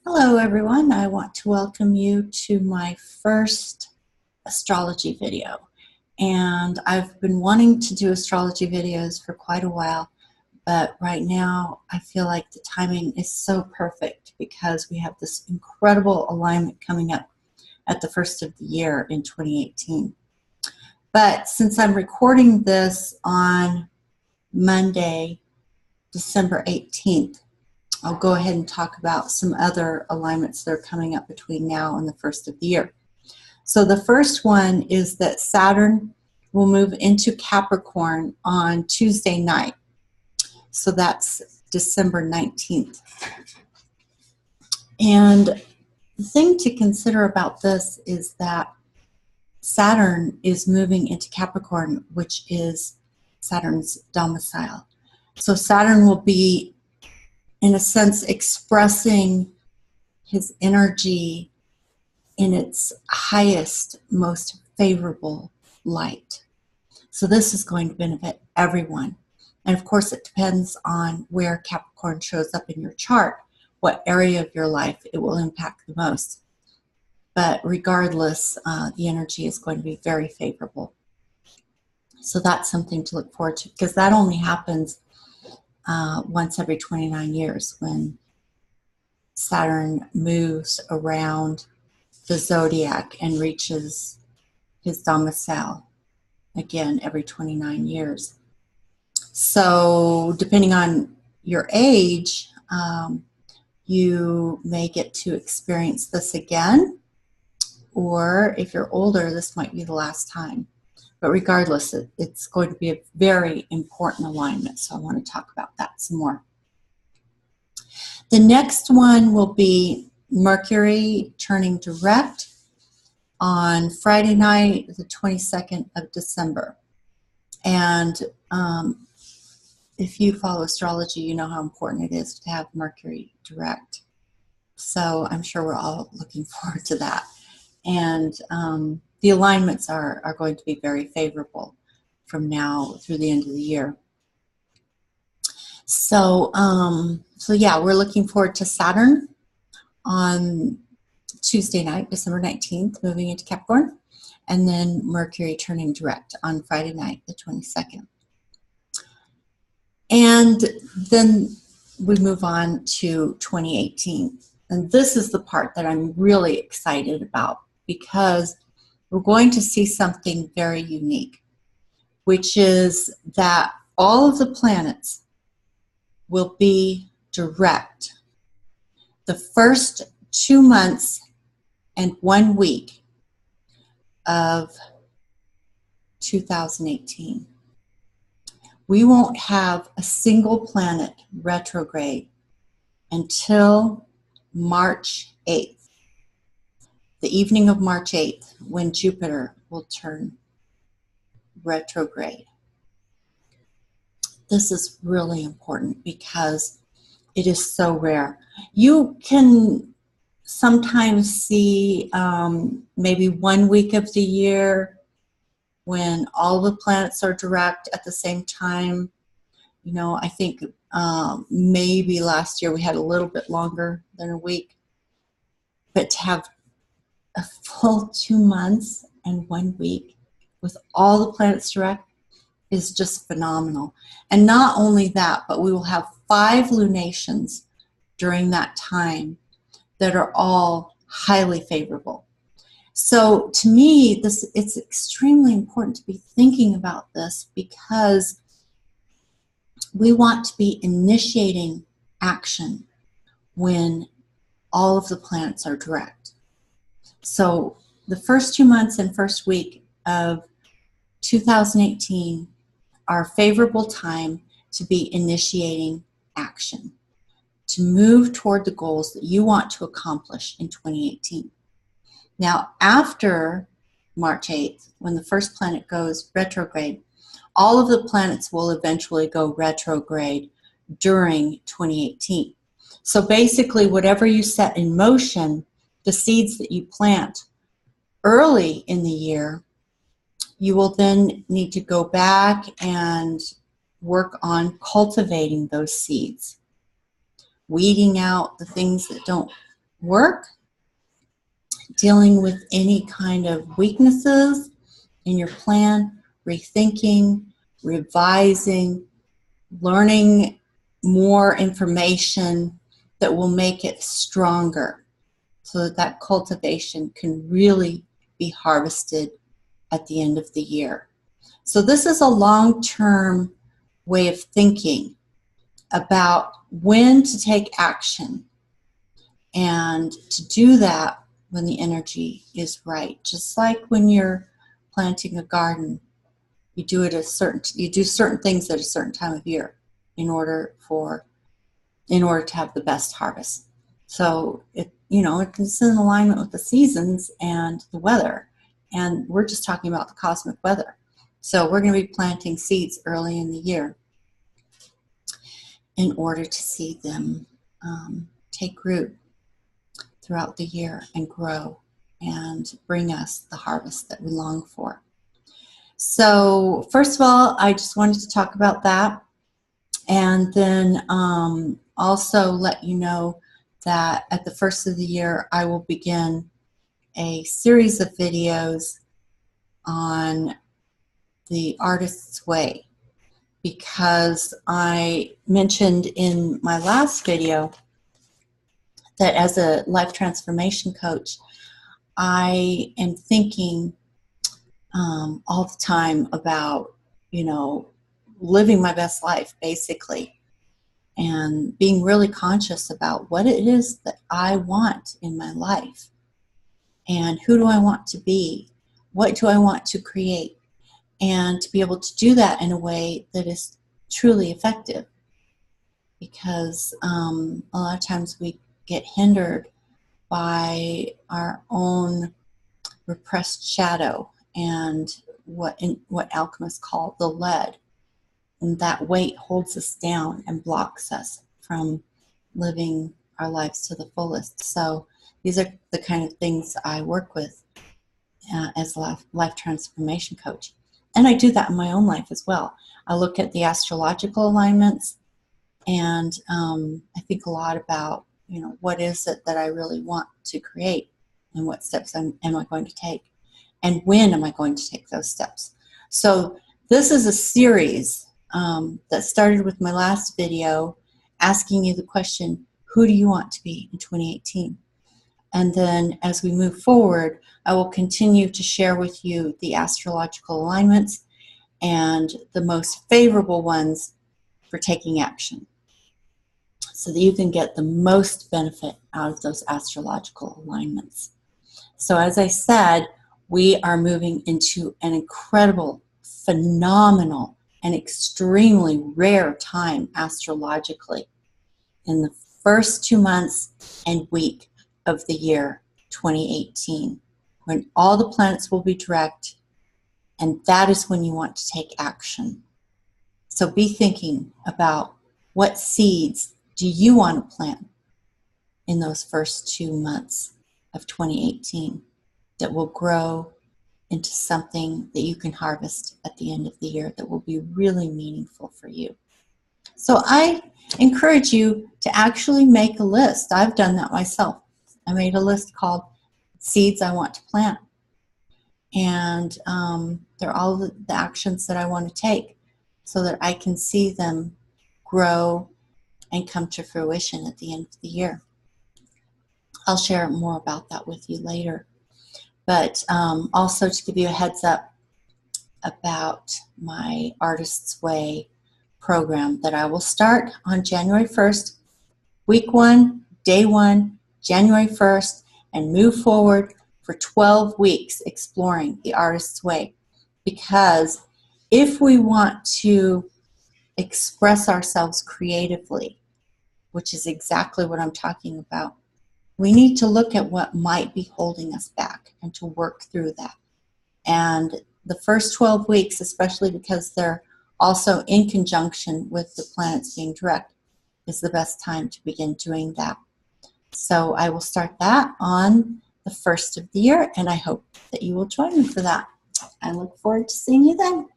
Hello everyone, I want to welcome you to my first astrology video. And I've been wanting to do astrology videos for quite a while, but right now I feel like the timing is so perfect because we have this incredible alignment coming up at the first of the year in 2018. But since I'm recording this on Monday, December 18th, I'll go ahead and talk about some other alignments that are coming up between now and the first of the year. So the first one is that Saturn will move into Capricorn on Tuesday night. So that's December 19th. And the thing to consider about this is that Saturn is moving into Capricorn, which is Saturn's domicile. So Saturn will be, in a sense, expressing his energy in its highest, most favorable light. So this is going to benefit everyone. And of course, it depends on where Capricorn shows up in your chart, what area of your life it will impact the most. But regardless, the energy is going to be very favorable. So that's something to look forward to, because that only happens once every 29 years when Saturn moves around the zodiac and reaches his domicile again every 29 years. So depending on your age, you may get to experience this again, or if you're older, this might be the last time. But regardless, it's going to be a very important alignment, so I want to talk about that some more. The next one will be Mercury turning direct on Friday night, the 22nd of December. And if you follow astrology, you know how important it is to have Mercury direct. So I'm sure we're all looking forward to that. And the alignments are going to be very favorable from now through the end of the year. So, yeah, we're looking forward to Saturn on Tuesday night, December 19th, moving into Capricorn, and then Mercury turning direct on Friday night, the 22nd. And then we move on to 2018. And this is the part that I'm really excited about, because we're going to see something very unique, which is that all of the planets will be direct the first 2 months and 1 week of 2018. We won't have a single planet retrograde until March 8th, the evening of March 8th, when Jupiter will turn retrograde. This is really important because it is so rare. You can sometimes see maybe 1 week of the year when all the planets are direct at the same time. You know, I think maybe last year we had a little bit longer than a week. But to have a full 2 months and 1 week with all the planets direct is just phenomenal. And not only that, but we will have 5 lunations during that time that are all highly favorable. So to me, it's extremely important to be thinking about this, because we want to be initiating action when all of the planets are direct. So the first 2 months and first week of 2018 are a favorable time to be initiating action, to move toward the goals that you want to accomplish in 2018. Now, after March 8th, when the first planet goes retrograde, all of the planets will eventually go retrograde during 2018. So basically, whatever you set in motion, the seeds that you plant early in the year, you will then need to go back and work on cultivating those seeds, weeding out the things that don't work, dealing with any kind of weaknesses in your plan, rethinking, revising, learning more information that will make it stronger so that that cultivation can really be harvested at the end of the year. So this is a long-term way of thinking about when to take action and to do that when the energy is right. Just like when you're planting a garden, you do certain things at a certain time of year in order to have the best harvest. So it's in alignment with the seasons and the weather. And we're just talking about the cosmic weather. So we're going to be planting seeds early in the year in order to see them take root throughout the year and grow and bring us the harvest that we long for. So first of all, I just wanted to talk about that, and then also let you know that at the first of the year I will begin a series of videos on the artist's way, because I mentioned in my last video that as a life transformation coach, I am thinking all the time about, living my best life, basically, and being really conscious about what it is that I want in my life, and who do I want to be, what do I want to create, and to be able to do that in a way that is truly effective, because a lot of times we get hindered by our own repressed shadow and what alchemists call the lead, and that weight holds us down and blocks us from living our lives to the fullest. So these are the kind of things I work with as a life transformation coach, and I do that in my own life as well. I look at the astrological alignments, and I think a lot about what is it that I really want to create, and what steps am I going to take, and when am I going to take those steps. So this is a series that started with my last video asking you the question, who do you want to be in 2018? And then as we move forward, I will continue to share with you the astrological alignments and the most favorable ones for taking action, so that you can get the most benefit out of those astrological alignments. So as I said, we are moving into an incredible, phenomenal, and extremely rare time astrologically in the first 2 months and week of the year 2018, when all the planets will be direct, and that is when you want to take action. So be thinking about what seeds do you want to plant in those first 2 months of 2018 that will grow into something that you can harvest at the end of the year that will be really meaningful for you. So I encourage you to actually make a list. I've done that myself. I made a list called Seeds I Want to Plant. And they're all the actions that I want to take so that I can see them grow and come to fruition at the end of the year. I'll share more about that with you later. But also to give you a heads up about my Artist's Way program that I will start on January 1st, week 1, day 1, January 1st, and move forward for 12 weeks exploring the Artist's Way. Because if we want to express ourselves creatively, which is exactly what I'm talking about, we need to look at what might be holding us back and to work through that. And the first 12 weeks, especially because they're also in conjunction with the planets being direct, is the best time to begin doing that. So I will start that on the first of the year, and I hope that you will join me for that. I look forward to seeing you then.